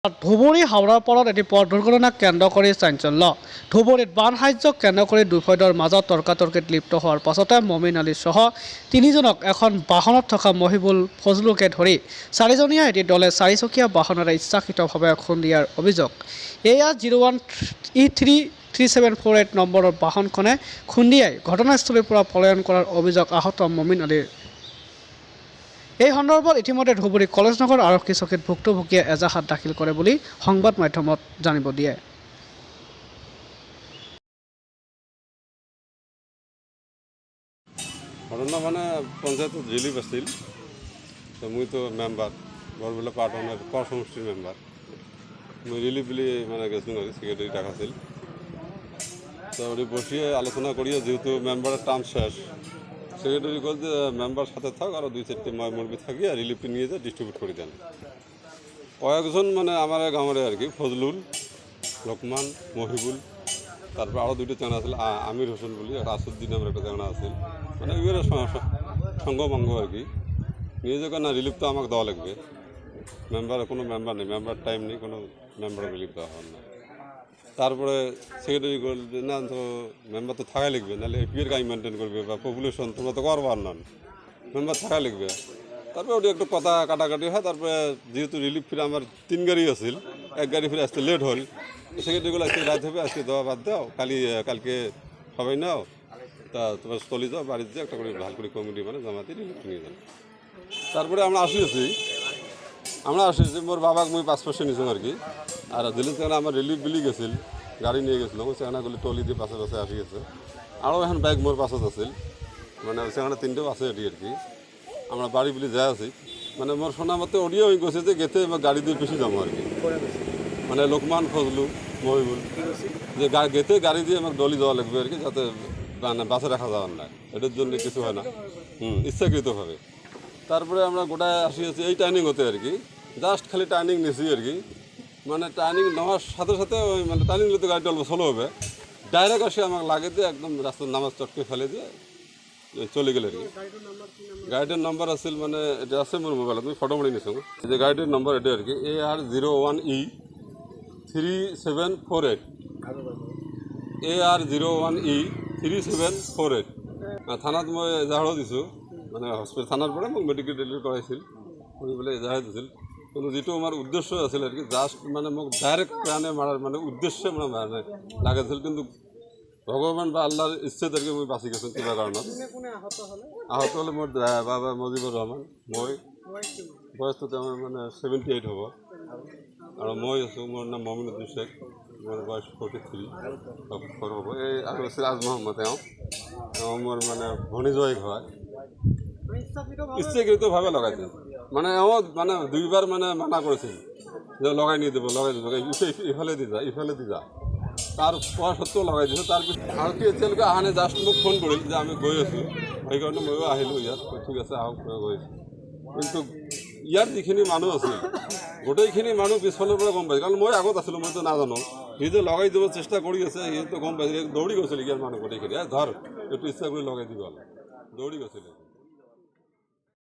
ধুবুৰী হাওৰাপাৰত এটি পথ দুৰ্ঘটনাক কেন্দ্ৰ কৰি চাঞ্চল্য। ধুবুৰীত বান সাহায্যক কেন্দ্ৰ কৰি দুয়োপক্ষৰ মাজত তৰ্কাতৰ্কিত লিপ্ত হোৱাৰ পাছতে মমিন আলী সহ তিনিজনক এখন বাহনত থকা মহিবুল ফজলুকে ধৰি চাৰিজনীয়া এটি দলে চাৰিচকীয়া বাহনেৰে ইচ্ছাকৃতভাৱে খুন্দিয়াৰ অভিযোগ। এয়া 01E33748 নম্বৰৰ বাহনখনে খুন্দিয়াই ঘটনাস্থলীৰ পৰা পলায়ন কৰাৰ অভিযোগ আহত মমিন আলীৰ। এই সন্দৰ্ভত ইতিমধ্যে ধুবুৰী কলেজনগৰ আৰক্ষী চকীত ভুক্তভোগীয়ে এজাহাত দাখিল কৰে বুলি সংবাদ মাধ্যমত জানিব দিয়ে। ঘটনা মানে পঞ্চায়েতত রিলিফ আছিল, তো মই তো মেম্বার বৰবেলা পাৰ্টনৰ কৰ সমষ্টিৰ মেম্বাৰ। মই রিলিফ বুলি মানে গেছিলো আৰু সেক্ৰেটাৰী ডাক আছিল। তো বসিয়ে আলোচনা করিয়ে যেহেতু মেম্বারের টার্ম শেষ, সেক্রেটারি কল যে মেম্বার সাথে থাক আর 2-4টি মুরগি থাকিয়ে রিলিফ নিয়ে যা ডিস্ট্রিবিউট করে দেন। কয়েকজন মানে আমার গাঁৱৰ আর কি ফজলুল, লোকমান, মহিবুল, তারপর আরও 2টি চেঙা আছিল, আমির হোসেন বলে একটা আসুদ্দিন নামের একটা চেঙা আছিল। মানে এগুলো সঙ্গভঙ্গ আর কি নিয়ে যে না রিলিফ তো আমাকে দেওয়া লাগবে। মেম্বারের কোনো মেম্বার নেই, মেম্বার টাইম নেই, কোনো মেম্বার রিলিফ দেওয়া হয় না। তারপরে সেক্রেটারি বলবে না তো মেম্বার তো থাকাই লিখবে, নাহলে এপিএর কাজ মেনটেন করবে বা পপুলেশন তোমরা তো করবার না, মেম্বার থাকাই লিখবে। তারপরে ওটি একটু কথা কাটাকাটি হয়। তারপরে যেহেতু রিলিফ ফিরে আমার 3 গাড়ি আছিল, 1 গাড়ি ফিরে আসতে লেট হল। সেক্রেটারিগুলো আজকে রাত হবে, আজকে দেওয়া বাদ দাও, কালকে সবাই নাও, তা তোমার স্থলি যাও, বাড়িতে একটা করে ভাল করে কমিটি মানে জমাতে রিলিফ নিয়ে যাও। তারপরে আমরা আসিছি মোর বাবাক মই 5% নিছো আর কি। আর দিলেন সেখানে আমার রিলিফ বিলি গেছিল, গাড়ি নিয়ে গেছিলাম, সেখানেগুলি টলি দিয়ে পাশে পাশে আসি গেছে। আরও এখন বাইক মোর পাছত আছিল, মানে সেখানে 3টেও আছে এটি আর কি। আমরা বাড়ি বিলি যাই আছি, মানে মোর শোনা মতে ওডিও হয়ে গেছে যে গেতে গাড়ি দিয়ে বেশি যাবো আর কি। মানে লোকমান, ফজলু, মহিবুল যে গেতে গাড়ি দিয়ে আমাকে ডলি যাওয়া লাগবে আর কি, যাতে মানে বাসে রাখা যাওয়ার না, এটার জন্য কিছু হয় না, ইচ্ছাকৃতভাবে। তারপরে আমরা গোটায় আসিয়েছি এই টার্নিং হতে আর কি, জাস্ট খালি টার্নিং নিয়েছি আর কি। মানে টার্নিং নেওয়ার সাথে সাথে ওই মানে টার্নিং নিতে গাড়িটা অল্প স্লো হবে, ডাইরেক্ট আসে আমাকে লাগে দিয়ে একদম রাস্তার নামাজ চটকে ফেলে দিয়ে চলে গেলে আর কি। গাড়িটার নম্বর আছিল মানে এটা আছে মোর মোবাইলে, তুমি ফটো মারি নিছো যে গাড়িটার নম্বর এটা আর কি AR01E3748 AR01E3748। থানাত মই এজাহাৰো দিছোঁ, মানে হস্পিটেল থানাৰ পৰা মোক মেডিকেল ডেলিভাৰী কৰাইছিল, কৰি পেলাই এজাহাৰ দিছিল। কিন্তু যিটো আমাৰ উদ্দেশ্য আছিল আর কি, জাষ্ট মানে মোক ডাইরেক্ট প্রাণে মারার মানে উদ্দেশ্যে মানে লাগিছিল। কিন্তু ভগবান বা আল্লাহর ইচ্ছাত আর কি মই বাঁচি গেছো কিবা কাৰণত। আহত হলে মোর বাবা মজিবুর রহমান, মই বয়সটো আমার মানে 78 হ'ব। আৰু মই আছোঁ, মোৰ নাম মমিনুদ্দিন শেখ, মোৰ বয়স 43 হ'ব। এই আৰু সিরাজ মোহাম্মদ, মোৰ মানে ভনীজয়ক হয়, ইচ্ছাকৃতভাৱে লগাইছে। মানে মানে 2বার মানে মানা করেছিল যে লগাই নিয়ে দেবো, ইফালে দি যা, তারপর সত্ত্বেও লগাই দিছে। তাৰপিছত আৰু কি এতিয়ালৈকে আহা নাই, জাষ্ট মোক ফোন কৰিল যে আমি গৈ আছোঁ, সেইকাৰণে ময়ো আহিলোঁ ইয়াত, ঠিক আছে আহক, গৈ আছোঁ। কিন্তু ইয়াৰ যিখিনি মানুহ আছিল গোটেইখিনি মানুহ পিছফালৰ পৰা গম পাইছে, কাৰণ মই আগত আছিলোঁ, মইতো নাজানো। সি যে লগাই দিব চেষ্টা কৰি আছে, সিটো গম পাইছে, দৌৰি গৈছিল ইয়াৰ মানুহ গোটেইখিনি, ধৰ এইটো ইচ্ছা কৰি লগাই দিব, দৌৰি গৈছিলে।